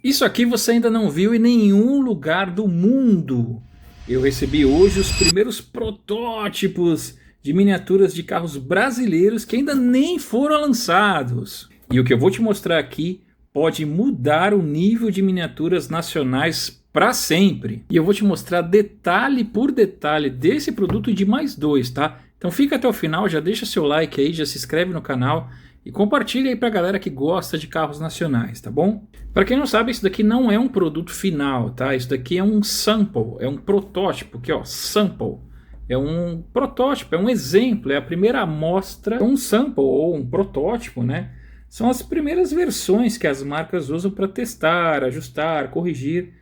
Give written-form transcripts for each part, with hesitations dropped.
Isso aqui você ainda não viu em nenhum lugar do mundo. Eu recebi hoje os primeiros protótipos de miniaturas de carros brasileiros que ainda nem foram lançados. E o que eu vou te mostrar aqui pode mudar o nível de miniaturas nacionais para sempre. E eu vou te mostrar detalhe por detalhe desse produto e de mais dois, tá? Então fica até o final, já deixa seu like aí, já se inscreve no canal e compartilha aí pra galera que gosta de carros nacionais, tá bom? Para quem não sabe, isso daqui não é um produto final, tá? Isso daqui é um sample, é um protótipo, aqui ó, sample. É um protótipo, é um exemplo, é a primeira amostra, um sample ou um protótipo, né? São as primeiras versões que as marcas usam para testar, ajustar, corrigir,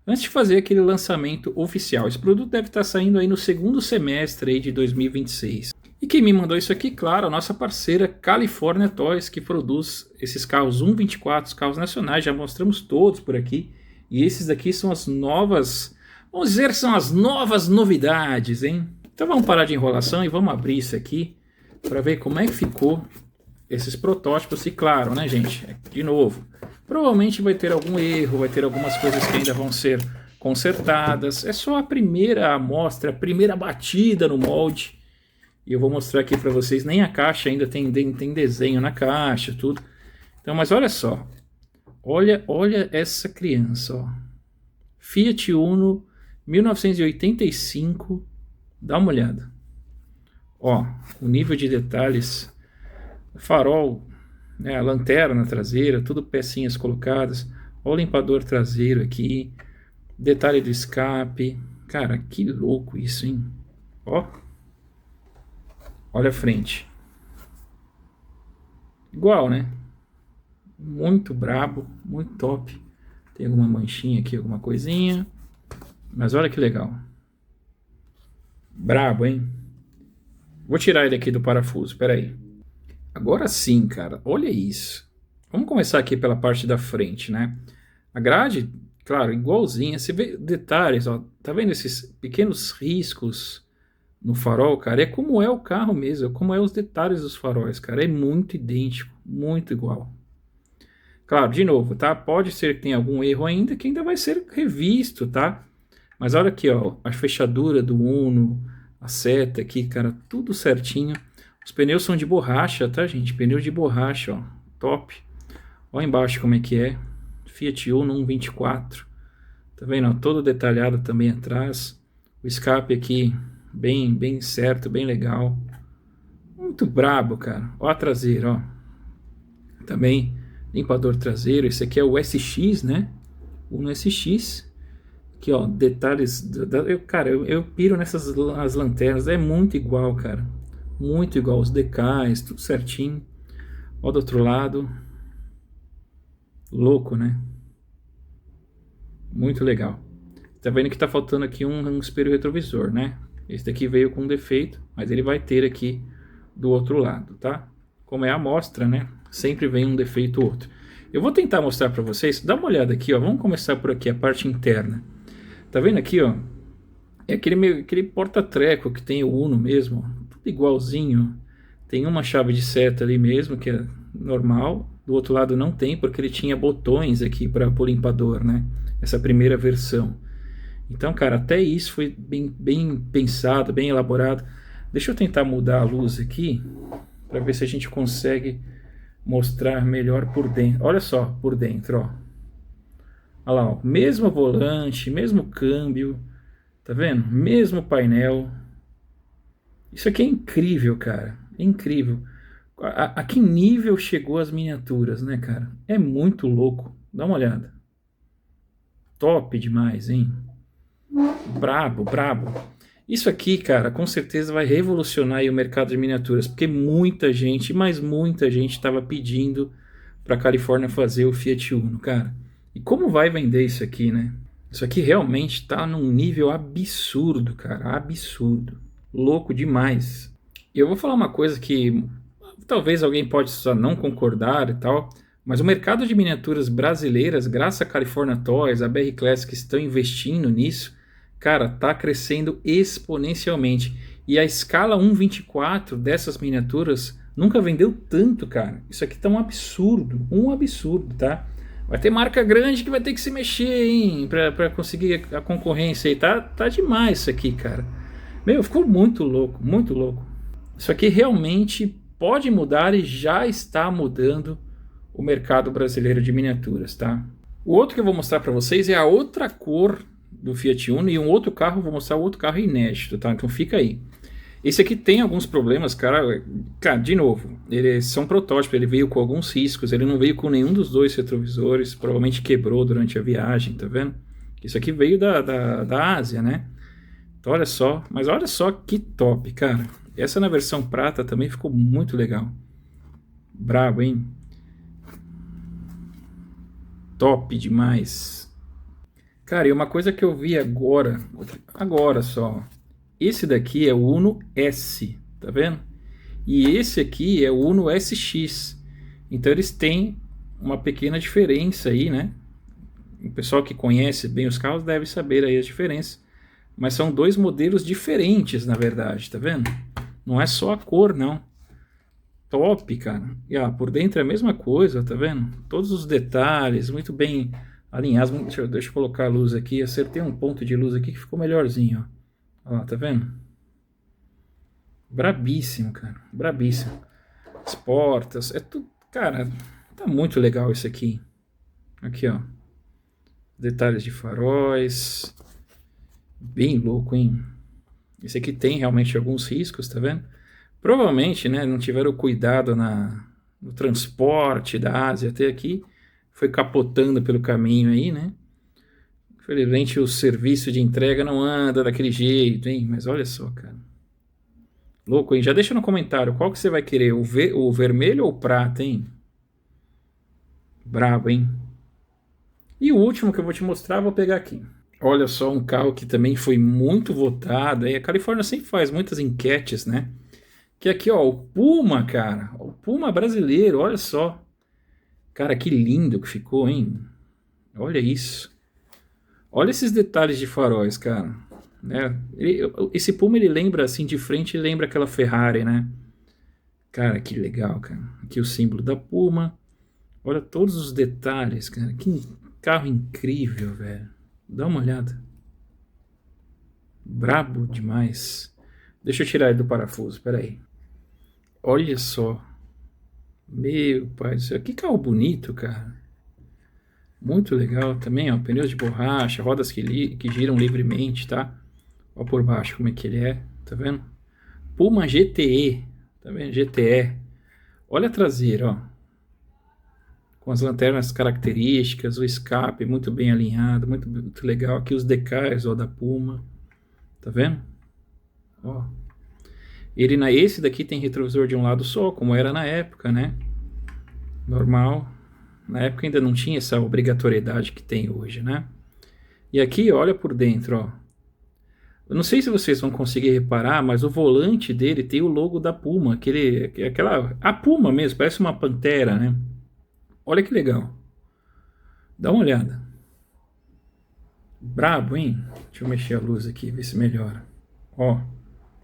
antes de fazer aquele lançamento oficial. Esse produto deve estar saindo aí no segundo semestre aí de 2026. E quem me mandou isso aqui, claro, a nossa parceira California Toys, que produz esses carros 124, os carros nacionais, já mostramos todos por aqui. E esses daqui são as novas, vamos dizer, são as novas novidades, hein? Então vamos parar de enrolação e vamos abrir isso aqui para ver como é que ficou esses protótipos. E claro, né, gente, de novo, provavelmente vai ter algum erro, vai ter algumas coisas que ainda vão ser consertadas. É só a primeira amostra, a primeira batida no molde. E eu vou mostrar aqui para vocês, nem a caixa ainda tem desenho na caixa, tudo. Então, mas olha só. Olha essa criança, ó. Fiat Uno 1985. Dá uma olhada. Ó, o nível de detalhes. Farol, né, a lanterna traseira, tudo pecinhas colocadas. Olha o limpador traseiro aqui. Detalhe do escape. Cara, que louco isso, hein? Ó. Olha a frente. Igual, né? Muito brabo, muito top. Tem alguma manchinha aqui, alguma coisinha. Mas olha que legal. Brabo, hein? Vou tirar ele aqui do parafuso, espera aí. Agora sim, cara, olha isso. Vamos começar aqui pela parte da frente, né? A grade, claro, igualzinha. Você vê detalhes, ó. Tá vendo esses pequenos riscos no farol, cara? É como é o carro mesmo, é como é os detalhes dos faróis, cara. É muito idêntico, muito igual. Claro, de novo, tá? Pode ser que tenha algum erro ainda, que ainda vai ser revisto, tá? Mas olha aqui, ó, a fechadura do Uno, a seta aqui, cara, tudo certinho. Os pneus são de borracha, tá, gente? Pneu de borracha, ó, top. Olha embaixo como é que é. Fiat Uno 124. Tá vendo? Ó, todo detalhado também atrás. O escape aqui bem certo, bem legal. Muito brabo, cara. Ó a traseira, ó. Também limpador traseiro. Esse aqui é o SX, né? Uno SX. Aqui, ó, detalhes. Cara, eu piro nessas as lanternas. É muito igual, cara. Muito igual. Os decais, tudo certinho. Ó do outro lado. Louco, né? Muito legal. Tá vendo que tá faltando aqui um espelho retrovisor, né? Esse daqui veio com um defeito, mas ele vai ter aqui do outro lado, tá? Como é a amostra, né? Sempre vem um defeito ou outro. Eu vou tentar mostrar para vocês. Dá uma olhada aqui, ó. Vamos começar por aqui, a parte interna. Tá vendo aqui, ó? É aquele porta-treco que tem o Uno mesmo, ó. Tudo igualzinho. Tem uma chave de seta ali mesmo, que é normal. Do outro lado não tem, porque ele tinha botões aqui para o limpador, né? Essa primeira versão. Então, cara, até isso foi bem pensado, bem elaborado. Deixa eu tentar mudar a luz aqui, para ver se a gente consegue mostrar melhor por dentro. Olha só, por dentro, ó. Olha lá, ó. Mesmo volante, mesmo câmbio, tá vendo? Mesmo painel. Isso aqui é incrível, cara. É incrível. A que nível chegou as miniaturas, né, cara? É muito louco. Dá uma olhada. Top demais, hein? Brabo, brabo. Isso aqui, cara, com certeza vai revolucionar aí o mercado de miniaturas, porque muita gente, mas muita gente estava pedindo para a Califórnia fazer o Fiat Uno, cara. E como vai vender isso aqui, né? Isso aqui realmente está num nível absurdo, cara, absurdo. Louco demais. E eu vou falar uma coisa que talvez alguém possa não concordar e tal, mas o mercado de miniaturas brasileiras, graças a California Toys, a BR Classic, estão investindo nisso. Cara, tá crescendo exponencialmente. E a escala 1/24 dessas miniaturas nunca vendeu tanto, cara. Isso aqui tá um absurdo, tá? Vai ter marca grande que vai ter que se mexer, hein? Pra conseguir a concorrência aí. Tá demais isso aqui, cara. Meu, ficou muito louco, muito louco. Isso aqui realmente pode mudar e já está mudando o mercado brasileiro de miniaturas, tá? O outro que eu vou mostrar para vocês é a outra cor do Fiat Uno e um outro carro, vou mostrar outro carro inédito, tá? Então fica aí. Esse aqui tem alguns problemas, cara. Cara, de novo, eles são protótipos, ele veio com alguns riscos, ele não veio com nenhum dos dois retrovisores, provavelmente quebrou durante a viagem, tá vendo? Isso aqui veio da Ásia, né? Então olha só, mas olha só que top, cara. Essa na versão prata também ficou muito legal. Brabo, hein? Top demais. Cara, e uma coisa que eu vi agora só. Esse daqui é o Uno S, tá vendo? E esse aqui é o Uno SX. Então eles têm uma pequena diferença aí, né? O pessoal que conhece bem os carros deve saber aí a diferença. Mas são dois modelos diferentes, na verdade, tá vendo? Não é só a cor, não. Top, cara. E por dentro é a mesma coisa, tá vendo? Todos os detalhes, muito bem alinhados. Deixa eu colocar a luz aqui. Acertei um ponto de luz aqui que ficou melhorzinho, ó. Ó, tá vendo? Brabíssimo, cara. Brabíssimo. As portas, é tudo... Cara, tá muito legal isso aqui. Aqui, ó. Detalhes de faróis. Bem louco, hein? Esse aqui tem realmente alguns riscos, tá vendo? Provavelmente, né, não tiveram cuidado no transporte da Ásia até aqui. Foi capotando pelo caminho aí, né? Infelizmente o serviço de entrega não anda daquele jeito, hein? Mas olha só, cara. Louco, hein? Já deixa no comentário qual que você vai querer, o vermelho ou o prata, hein? Brabo, hein? E o último que eu vou te mostrar, vou pegar aqui. Olha só, um carro que também foi muito votado. E a Califórnia sempre faz muitas enquetes, né? Que aqui, ó, o Puma, cara. O Puma brasileiro, olha só. Cara, que lindo que ficou, hein? Olha isso. Olha esses detalhes de faróis, cara. Né? Esse Puma, ele lembra, assim, de frente, ele lembra aquela Ferrari, né? Cara, que legal, cara. Aqui o símbolo da Puma. Olha todos os detalhes, cara. Que carro incrível, velho. Dá uma olhada. Brabo demais. Deixa eu tirar ele do parafuso, peraí. Olha só. Meu pai do céu. Que carro bonito, cara. Muito legal também, ó. Pneus de borracha, rodas que giram livremente, tá? Ó por baixo como é que ele é, tá vendo? Puma GTE, tá vendo? GTE. Olha a traseira, ó. Com as lanternas características, o escape muito bem alinhado, muito legal. Aqui os decais, ó, da Puma. Tá vendo? Ó. Esse daqui tem retrovisor de um lado só, como era na época, né? Normal. Na época ainda não tinha essa obrigatoriedade que tem hoje, né? E aqui, olha por dentro, ó. Eu não sei se vocês vão conseguir reparar, mas o volante dele tem o logo da Puma, a Puma mesmo, parece uma pantera, né? Olha que legal. Dá uma olhada. Brabo, hein? Deixa eu mexer a luz aqui, ver se melhora. Ó.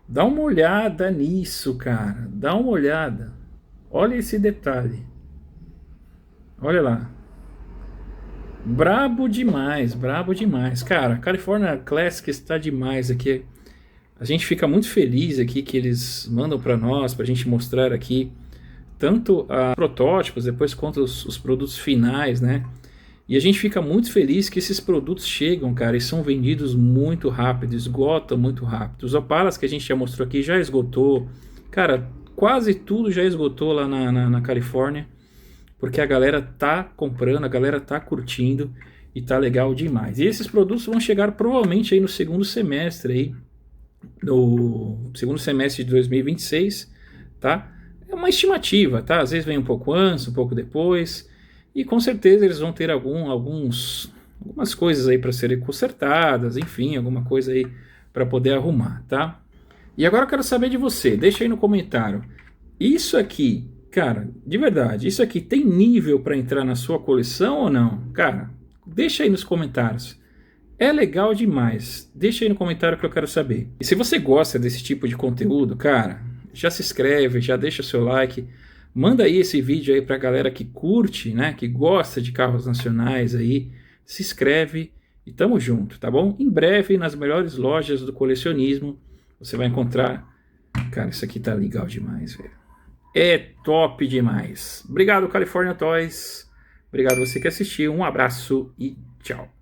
Dá uma olhada nisso, cara. Dá uma olhada. Olha esse detalhe. Olha lá. Brabo demais, brabo demais. Cara, California Classic está demais aqui. A gente fica muito feliz aqui que eles mandam para nós, para a gente mostrar aqui tanto a protótipos, depois quanto os produtos finais, né? E a gente fica muito feliz que esses produtos chegam, cara, e são vendidos muito rápido, esgotam muito rápido. Os Opalas que a gente já mostrou aqui já esgotou. Cara, quase tudo já esgotou lá na Califórnia, porque a galera tá comprando, a galera tá curtindo e tá legal demais. E esses produtos vão chegar provavelmente aí no segundo semestre aí, no segundo semestre de 2026, tá? É uma estimativa, tá? Às vezes vem um pouco antes, um pouco depois. E com certeza eles vão ter algumas coisas aí para serem consertadas, enfim, alguma coisa aí para poder arrumar, tá? E agora eu quero saber de você, deixa aí no comentário. Isso aqui, cara, de verdade, isso aqui tem nível para entrar na sua coleção ou não? Cara, deixa aí nos comentários. É legal demais. Deixa aí no comentário que eu quero saber. E se você gosta desse tipo de conteúdo, cara, já se inscreve, já deixa seu like. Manda aí esse vídeo aí pra galera que curte, né? Que gosta de carros nacionais aí. Se inscreve e tamo junto, tá bom? Em breve, nas melhores lojas do colecionismo, você vai encontrar... Cara, isso aqui tá legal demais, velho. É top demais. Obrigado, California Toys. Obrigado você que assistiu. Um abraço e tchau.